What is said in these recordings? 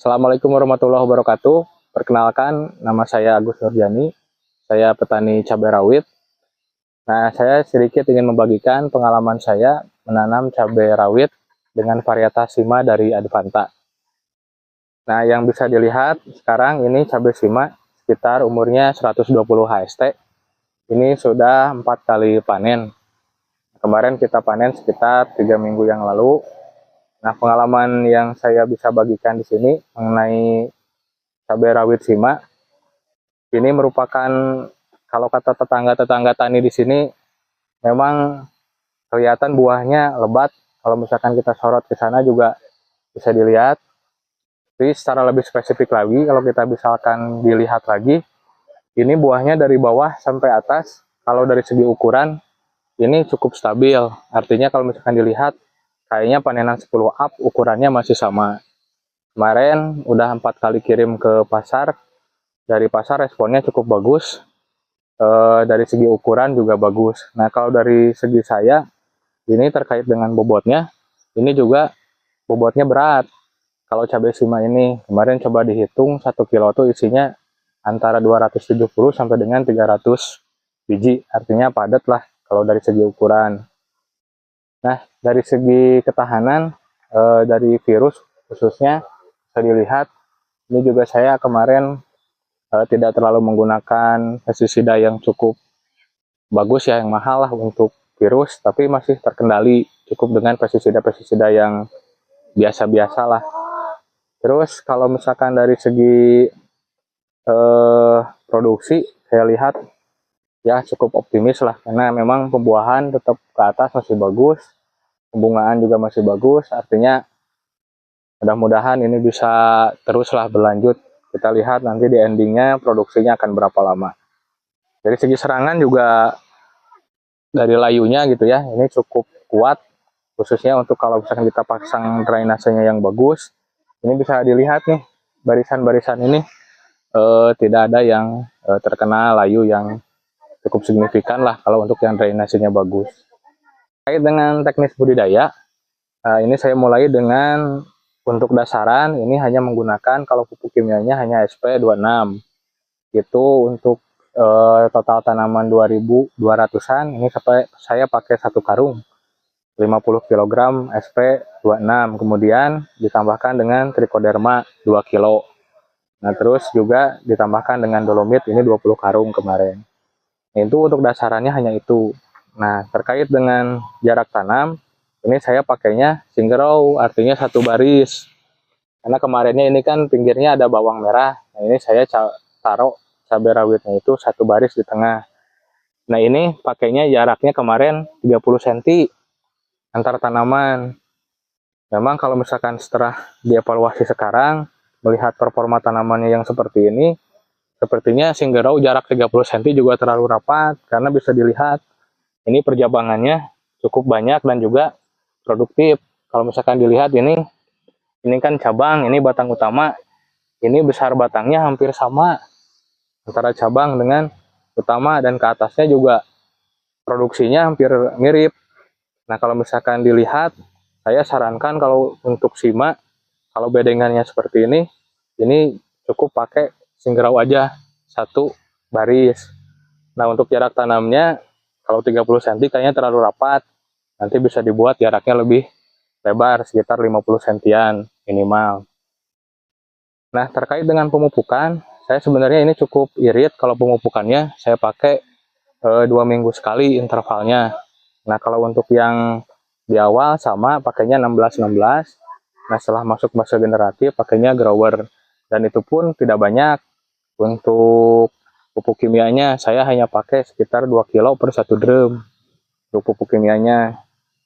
Assalamualaikum warahmatullahi wabarakatuh. Perkenalkan, nama saya Agus Nurjani. Saya petani cabai rawit. Nah, saya sedikit ingin membagikan pengalaman saya menanam cabai rawit dengan varietas Sima dari Advanta. Nah, yang bisa dilihat sekarang ini cabai Sima sekitar umurnya 120 HST. Ini sudah 4 kali panen. Kemarin kita panen sekitar 3 minggu yang lalu. Nah, pengalaman yang saya bisa bagikan di sini mengenai cabai rawit Sima, ini merupakan, kalau kata tetangga-tetangga tani di sini, memang kelihatan buahnya lebat. Kalau misalkan kita sorot ke sana juga bisa dilihat. Tapi secara lebih spesifik lagi, kalau kita misalkan dilihat lagi, ini buahnya dari bawah sampai atas, kalau dari segi ukuran, ini cukup stabil. Artinya kalau misalkan dilihat, kayaknya panenan 10 up, ukurannya masih sama. Kemarin udah 4 kali kirim ke pasar, dari pasar responnya cukup bagus, dari segi ukuran juga bagus. Nah, kalau dari segi saya, ini terkait dengan bobotnya, ini juga bobotnya berat. Kalau cabai Sima ini, kemarin coba dihitung 1 kilo tuh isinya antara 270 sampai dengan 300 biji, artinya padat lah kalau dari segi ukuran. Nah, dari segi ketahanan dari virus khususnya bisa dilihat, ini juga saya kemarin tidak terlalu menggunakan pestisida yang cukup bagus ya, yang mahal lah untuk virus, tapi masih terkendali cukup dengan pestisida-pestisida yang biasa-biasa lah. Terus kalau misalkan dari segi produksi, saya lihat ya cukup optimis lah, karena memang pembuahan tetap ke atas masih bagus, pembungaan juga masih bagus, artinya mudah-mudahan ini bisa teruslah berlanjut. Kita lihat nanti di endingnya produksinya akan berapa lama. Dari segi serangan juga dari layunya gitu ya, ini cukup kuat, khususnya untuk kalau misalkan kita pasang drainasenya yang bagus. Ini bisa dilihat nih, barisan-barisan ini tidak ada yang terkena layu yang cukup signifikan lah kalau untuk yang drainasenya bagus. Terkait dengan teknis budidaya, ini saya mulai dengan untuk dasaran, ini hanya menggunakan, kalau pupuk kimianya hanya SP26. Itu untuk total tanaman 2.200-an, ini saya pakai 1 karung 50 kg SP26, kemudian ditambahkan dengan trichoderma 2 kilo. Nah, terus juga ditambahkan dengan dolomit, ini 20 karung kemarin. Nah, itu untuk dasarannya hanya itu. Nah, terkait dengan jarak tanam, ini saya pakainya single row, artinya 1 baris. Karena kemarinnya ini kan pinggirnya ada bawang merah. Nah, ini saya taruh cabai rawitnya itu 1 baris di tengah. Nah, ini pakainya jaraknya kemarin 30 cm antar tanaman. Memang kalau misalkan setelah dievaluasi sekarang, melihat performa tanamannya yang seperti ini, sepertinya single row jarak 30 cm juga terlalu rapat, karena bisa dilihat ini perjabangannya cukup banyak dan juga produktif. Kalau misalkan dilihat ini kan cabang, ini batang utama, ini besar batangnya hampir sama antara cabang dengan utama, dan ke atasnya juga produksinya hampir mirip. Nah, kalau misalkan dilihat, saya sarankan kalau untuk Sima, kalau bedengannya seperti ini cukup pakai single row aja, 1 baris. Nah, untuk jarak tanamnya, kalau 30 cm kayaknya terlalu rapat, nanti bisa dibuat jaraknya lebih lebar, sekitar 50 cm minimal. Nah, terkait dengan pemupukan, saya sebenarnya ini cukup irit kalau pemupukannya saya pakai 2 minggu sekali intervalnya. Nah, kalau untuk yang di awal sama pakainya 16-16. Nah, setelah masuk masa generatif pakainya grower, dan itu pun tidak banyak. Untuk pupuk kimianya saya hanya pakai sekitar 2 kilo per 1 drum untuk pupuk kimianya.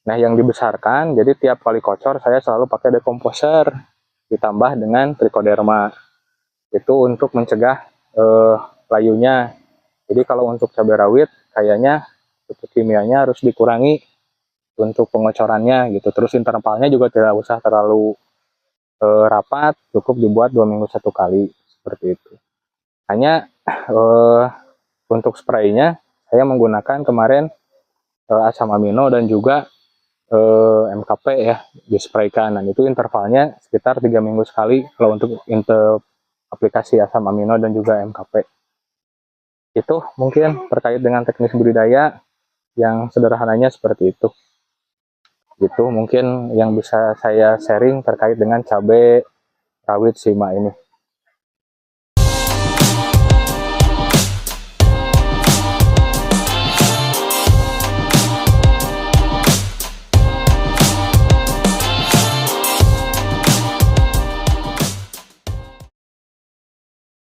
Nah, yang dibesarkan, jadi tiap kali kocor saya selalu pakai dekomposer ditambah dengan trichoderma. Itu untuk mencegah layunya. Jadi kalau untuk cabai rawit kayaknya pupuk kimianya harus dikurangi untuk pengocorannya gitu. Terus intervalnya juga tidak usah terlalu rapat, cukup dibuat 2 minggu 1 kali seperti itu. Hanya untuk spraynya saya menggunakan kemarin asam amino dan juga MKP ya dispraykan, dan itu intervalnya sekitar 3 minggu sekali kalau untuk aplikasi asam amino dan juga MKP. Itu mungkin terkait dengan teknis budidaya yang sederhananya seperti itu. Itu mungkin yang bisa saya sharing terkait dengan cabai rawit Shima ini.